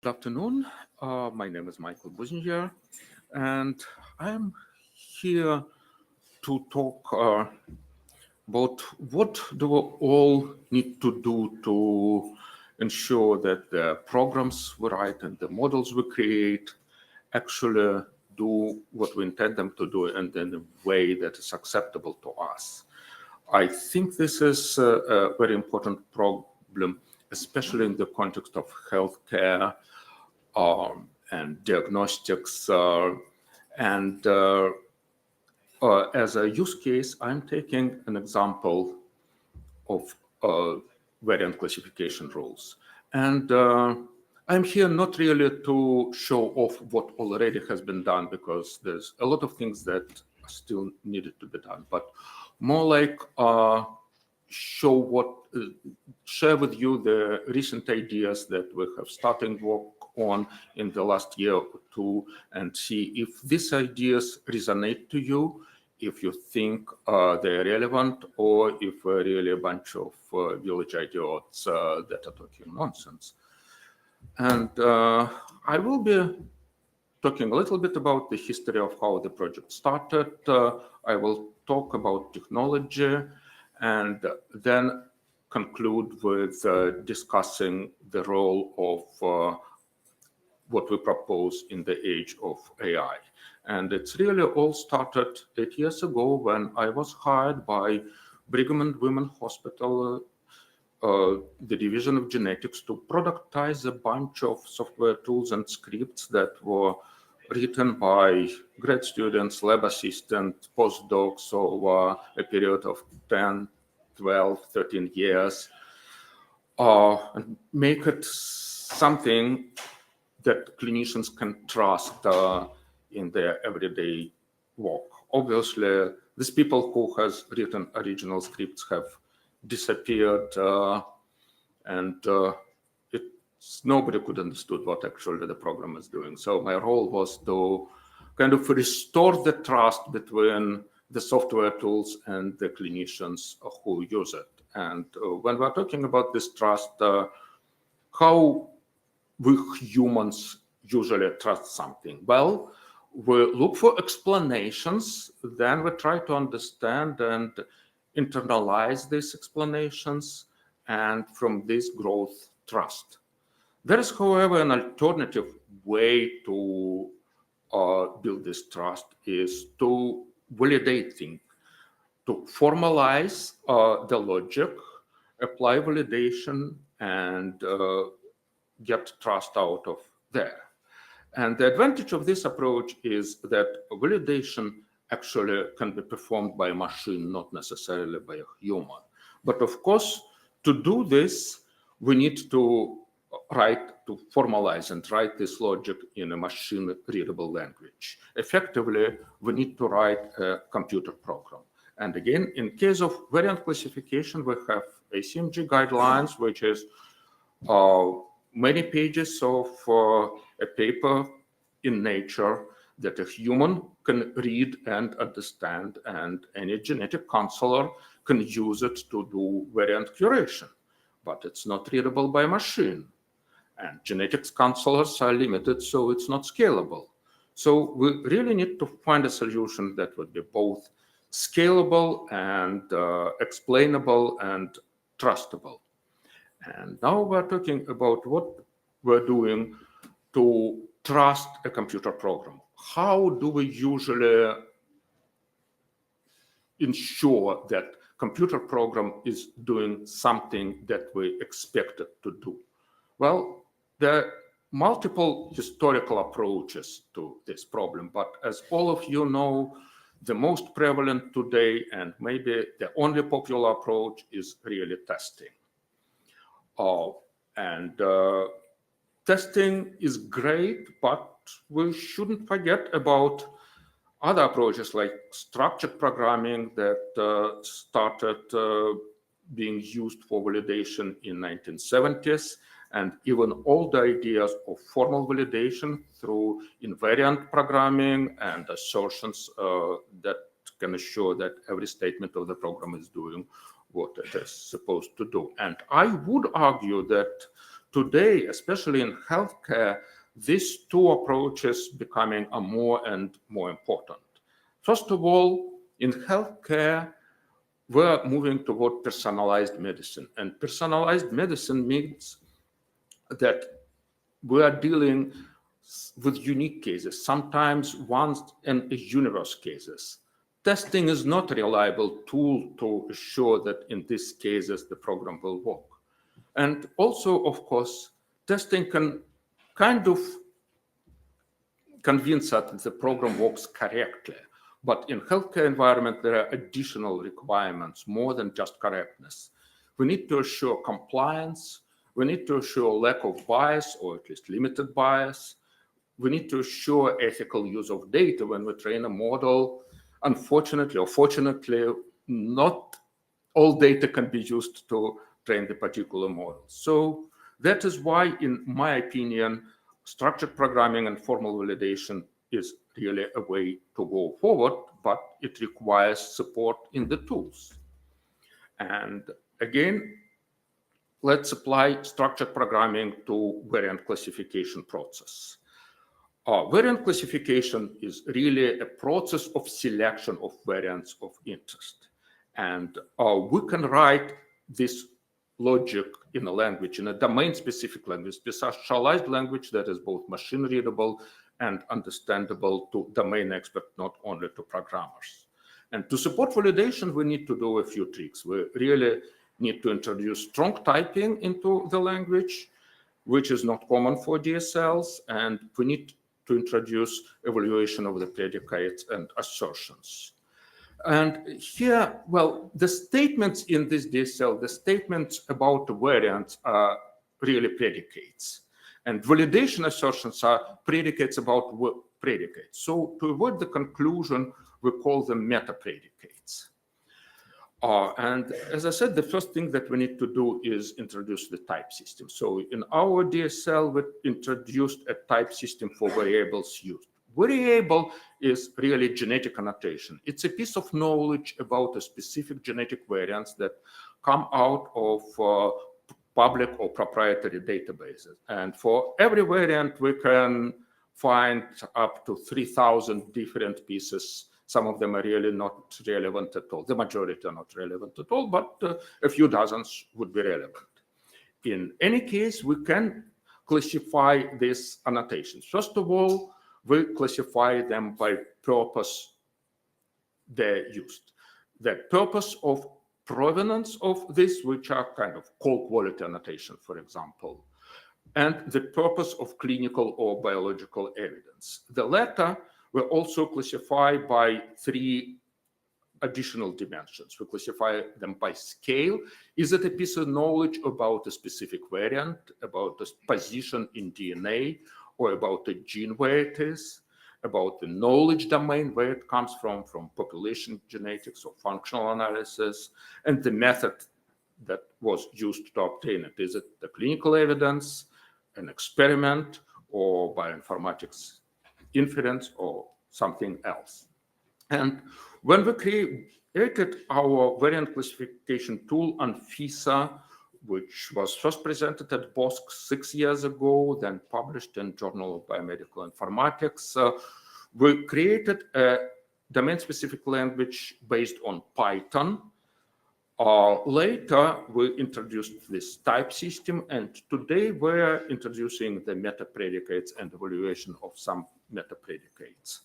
Good afternoon. My name is Michael Bouzinier, and I'm here to talk about what do we all need to do to ensure that the programs we write and the models we create actually do what we intend them to do and in a way that is acceptable to us. I think this is a very important problem, especially in the context of healthcare and diagnostics. As a use case, I'm taking an example of variant classification rules. And I'm here not really to show off what already has been done, because there's a lot of things that are still needed to be done, but more like share with you the recent ideas that we have started work on in the last year or two, and see if these ideas resonate to you, if you think they're relevant, or if we're really a bunch of village idiots that are talking nonsense. And I will be talking a little bit about the history of how the project started. I will talk about technology, and then conclude with discussing the role of what we propose in the age of AI. And it's really all started 8 years ago when I was hired by Brigham and Women's Hospital, the Division of Genetics, to productize a bunch of software tools and scripts that were written by grad students, lab assistants, postdocs over a period of 10, 12, 13 years, and make it something that clinicians can trust in their everyday work. Obviously, these people who has written original scripts have disappeared, and nobody could understood what actually the program is doing. So my role was to kind of restore the trust between the software tools and the clinicians who use it. And when we're talking about this trust, how we humans usually trust something? Well, we look for explanations, then we try to understand and internalize these explanations, and from this growth trust. There is, however, an alternative way to build this trust, is to validate things, to formalize the logic, apply validation, and get trust out of there. And the advantage of this approach is that validation actually can be performed by a machine, not necessarily by a human. But of course, to do this, we need to formalize and write this logic in a machine-readable language. Effectively, we need to write a computer program. And again, in case of variant classification, we have ECCB guidelines, which is many pages of a paper in Nature that a human can read and understand, and any genetic counselor can use it to do variant curation. But it's not readable by machine. And genetics counselors are limited, so it's not scalable. So we really need to find a solution that would be both scalable and explainable and trustable. And now we're talking about what we're doing to trust a computer program. How do we usually ensure that computer program is doing something that we expect it to do? Well, there are multiple historical approaches to this problem, but as all of you know, the most prevalent today, and maybe the only popular approach, is really testing. Testing is great, but we shouldn't forget about other approaches like structured programming that started being used for validation in 1970s, and even older ideas of formal validation through invariant programming and assertions that can assure that every statement of the program is doing what it is supposed to do. And I would argue that today, especially in healthcare, these two approaches becoming more and more important. First of all, in healthcare, we're moving toward personalized medicine. And personalized medicine means that we are dealing with unique cases, sometimes once in universe cases. Testing is not a reliable tool to assure that in these cases the program will work. And also, of course, testing can kind of convince us that the program works correctly. But in healthcare environment, there are additional requirements more than just correctness. We need to assure compliance. We need to assure lack of bias, or at least limited bias. We need to assure ethical use of data when we train a model. Unfortunately or fortunately, not all data can be used to train the particular model. So that is why, in my opinion, structured programming and formal validation is really a way to go forward, but it requires support in the tools. And again, let's apply structured programming to variant classification process. Variant classification is really a process of selection of variants of interest. And we can write this logic in a language, in a domain-specific language, specialized language that is both machine-readable and understandable to domain experts, not only to programmers. And to support validation, we need to do a few tricks. We really need to introduce strong typing into the language, which is not common for DSLs, and we need to introduce evaluation of the predicates and assertions. And here, well, the statements in this DSL, the statements about the variants are really predicates. And validation assertions are predicates about predicates. So to avoid the conclusion, we call them meta-predicates. And as I said, the first thing that we need to do is introduce the type system. So in our DSL, we introduced a type system for variables used. Variable is really genetic annotation. It's a piece of knowledge about a specific genetic variants that come out of public or proprietary databases. And for every variant, we can find up to 3,000 different pieces. Some of them are really not relevant at all. The majority are not relevant at all, but a few dozens would be relevant. In any case, we can classify these annotations. First of all, we classify them by purpose they're used. The purpose of provenance of this, which are kind of call quality annotation, for example, and the purpose of clinical or biological evidence. The latter we also classify by three additional dimensions. We classify them by scale. Is it a piece of knowledge about a specific variant, about the position in DNA, or about the gene where it is, about the knowledge domain where it comes from population genetics or functional analysis, and the method that was used to obtain it. Is it the clinical evidence, an experiment, or bioinformatics inference, or something else? And when we created our variant classification tool on FISA, which was first presented at BOSC 6 years ago, then published in Journal of Biomedical Informatics, we created a domain-specific language based on Python. Later, we introduced this type system, and today we're introducing the meta-predicates and evaluation of some meta-predicates.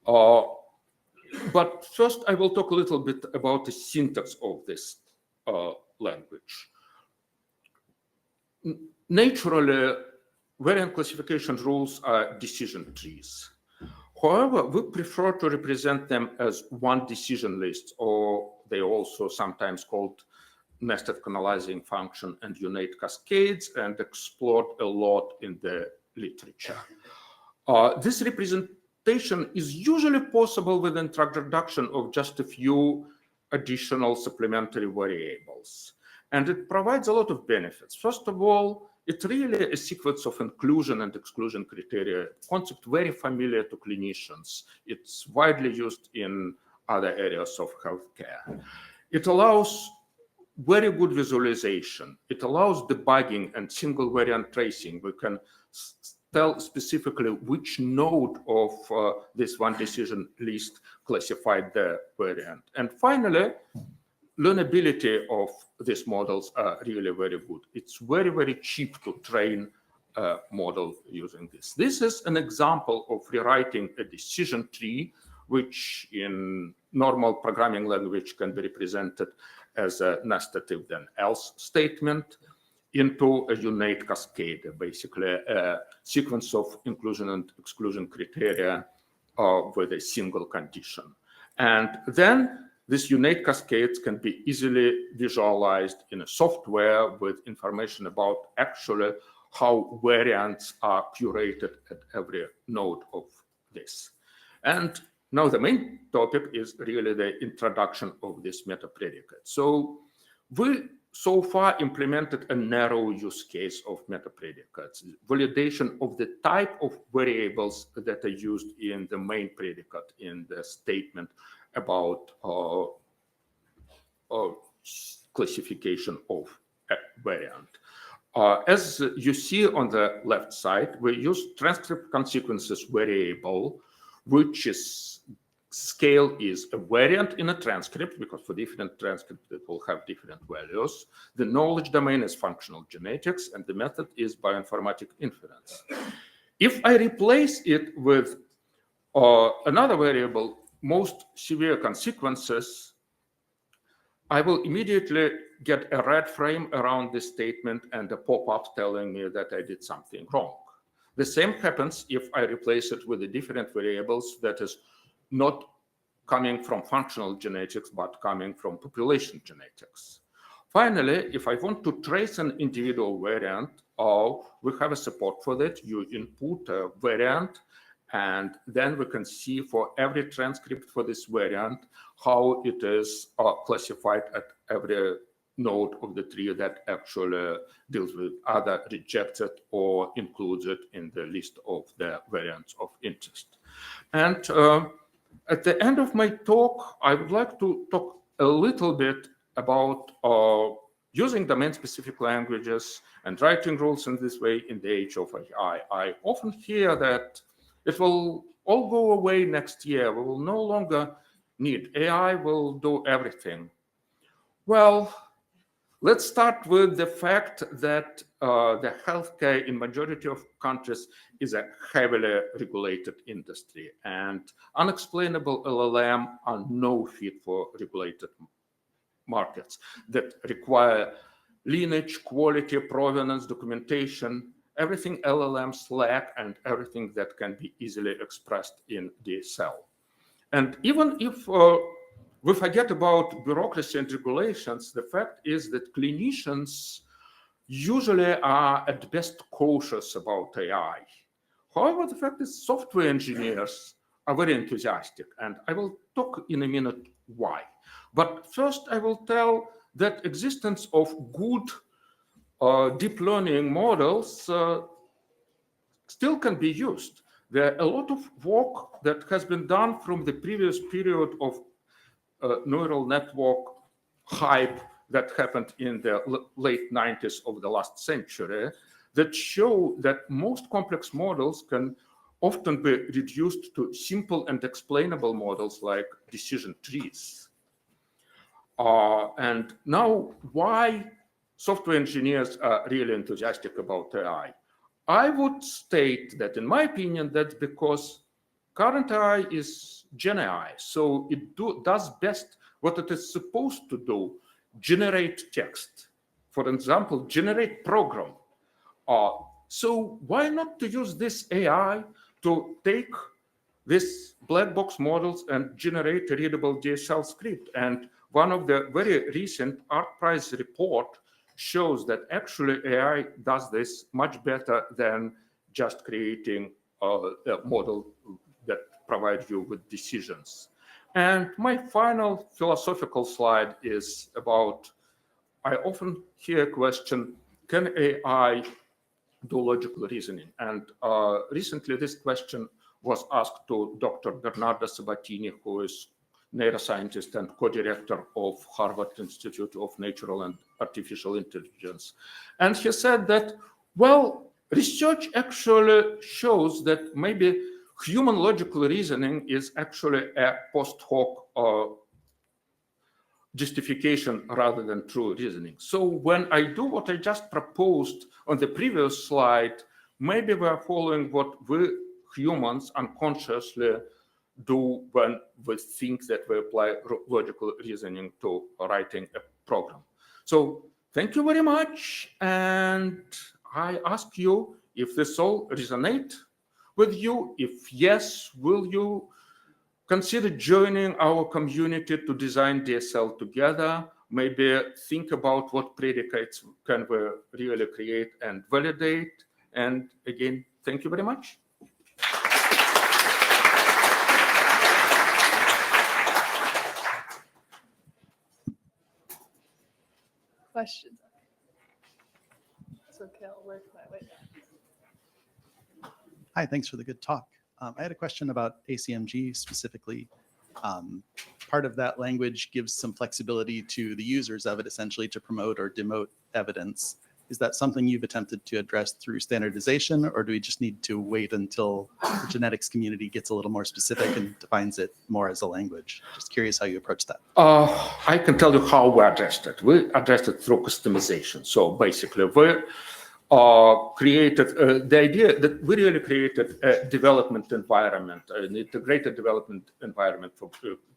But first, I will talk a little bit about the syntax of this language. Naturally, variant classification rules are decision trees. However, we prefer to represent them as one decision list, or they also sometimes called nested canalizing function and unate cascades, and explored a lot in the literature. This representation is usually possible with the introduction of just a few additional supplementary variables. And it provides a lot of benefits. First of all, it's really a sequence of inclusion and exclusion criteria, concept very familiar to clinicians. It's widely used in other areas of healthcare. It allows very good visualization. It allows debugging and single variant tracing. We can tell specifically which node of this one decision list classified the variant. And finally, learnability of these models are really very good. It's very, very cheap to train a model using this. This is an example of rewriting a decision tree, which in normal programming language can be represented as a nested if then else statement into a unit cascade, basically a sequence of inclusion and exclusion criteria with a single condition. And then these unit cascades can be easily visualized in a software with information about actually how variants are curated at every node of this. And now the main topic is really the introduction of this meta predicate. So we so far implemented a narrow use case of meta predicates, validation of the type of variables that are used in the main predicate in the statement about classification of a variant. As you see on the left side, we use transcript consequences variable, which is scale is a variant in a transcript, because for different transcripts it will have different values. The knowledge domain is functional genetics, and the method is bioinformatic inference. If I replace it with another variable, most severe consequences, I will immediately get a red frame around this statement and a pop-up telling me that I did something wrong. The same happens if I replace it with the different variables that is not coming from functional genetics, but coming from population genetics. Finally, if I want to trace an individual variant, we have a support for that. You input a variant, and then we can see for every transcript for this variant how it is classified at every node of the tree that actually deals with either rejects it or includes it in the list of the variants of interest. And at the end of my talk, I would like to talk a little bit about using domain-specific languages and writing rules in this way in the age of AI. I often hear that it will all go away next year. We will no longer need AI, will do everything. Well, let's start with the fact that the healthcare in majority of countries is a heavily regulated industry, and unexplainable LLM are no fit for regulated markets that require lineage, quality, provenance, documentation, everything LLMs lack, and everything that can be easily expressed in DSL. And even if we forget about bureaucracy and regulations, the fact is that clinicians usually are at best cautious about AI. However, the fact is software engineers are very enthusiastic, and I will talk in a minute why. But first, I will tell that existence of good deep learning models still can be used. There are a lot of work that has been done from the previous period of neural network hype that happened in the late 90s of the last century that show that most complex models can often be reduced to simple and explainable models like decision trees. And now, why software engineers are really enthusiastic about AI? I would state that, in my opinion, that's because current AI is Gen AI, so it does best what it is supposed to do, generate text. For example, generate program. So why not to use this AI to take these black box models and generate a readable DSL script? And one of the very recent Art Prize report shows that actually AI does this much better than just creating a model that provides you with decisions. And my final philosophical slide is about, I often hear a question, can AI do logical reasoning? And recently this question was asked to Dr. Bernardo Sabatini, who is neuroscientist and co-director of Harvard Institute of Natural and Artificial Intelligence. And he said that, well, research actually shows that maybe human logical reasoning is actually a post hoc justification rather than true reasoning. So when I do what I just proposed on the previous slide, maybe we're following what we humans unconsciously do when we think that we apply logical reasoning to writing a program. So thank you very much. And I ask you if this all resonate with you. If yes, will you consider joining our community to design DSL together? Maybe think about what predicates can we really create and validate. And again, thank you very much. Questions? It's okay, I'll work my way down. Hi, thanks for the good talk. I had a question about ACMG specifically. Part of that language gives some flexibility to the users of it essentially to promote or demote evidence. Is that something you've attempted to address through standardization, or do we just need to wait until the genetics community gets a little more specific and defines it more as a language? Just curious how you approach that. I can tell you how we addressed it. We addressed it through customization. So basically, we created the idea that we really created a development environment, an integrated development environment for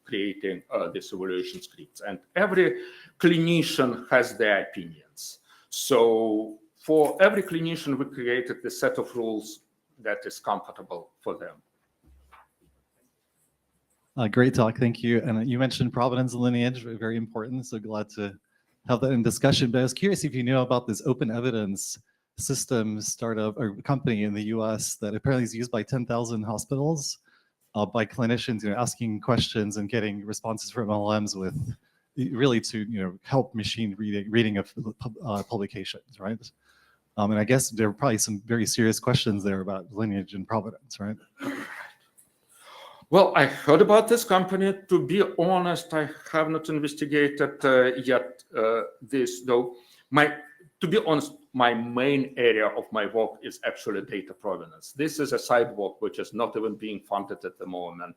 creating these evaluation scripts. And every clinician has their opinions. So for every clinician, we created the set of rules that is comfortable for them. Great talk, thank you. And you mentioned provenance and lineage, very important. So glad to have that in discussion. But I was curious if you knew about this open evidence system startup or company in the US that apparently is used by 10,000 hospitals by clinicians, asking questions and getting responses from LLMs with really to help machine reading of publications, right? And I guess there are probably some very serious questions there about lineage and provenance, right? Well, I heard about this company. To be honest, I have not investigated yet this, though. To be honest, my main area of my work is actually data provenance. This is a side work which is not even being funded at the moment.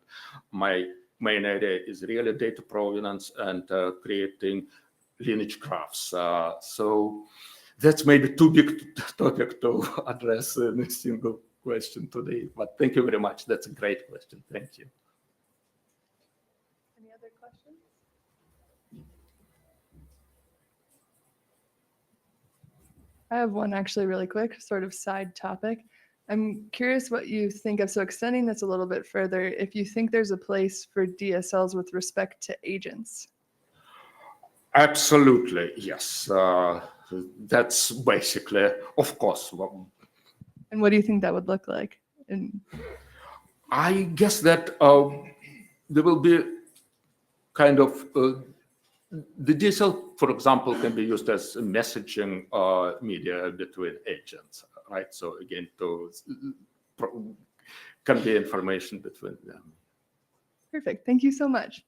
My main area is really data provenance and creating lineage graphs. So that's maybe too big topic to address in a single question today. But thank you very much. That's a great question. Thank you. Any other questions? I have one actually really quick, sort of side topic. I'm curious what you think of, so extending this a little bit further, if you think there's a place for DSLs with respect to agents. Absolutely, yes. That's basically, of course. And what do you think that would look like? I guess that there will be kind of, the DSL, for example, can be used as a messaging media between agents, right? So again, to convey information between them. Perfect. Thank you so much.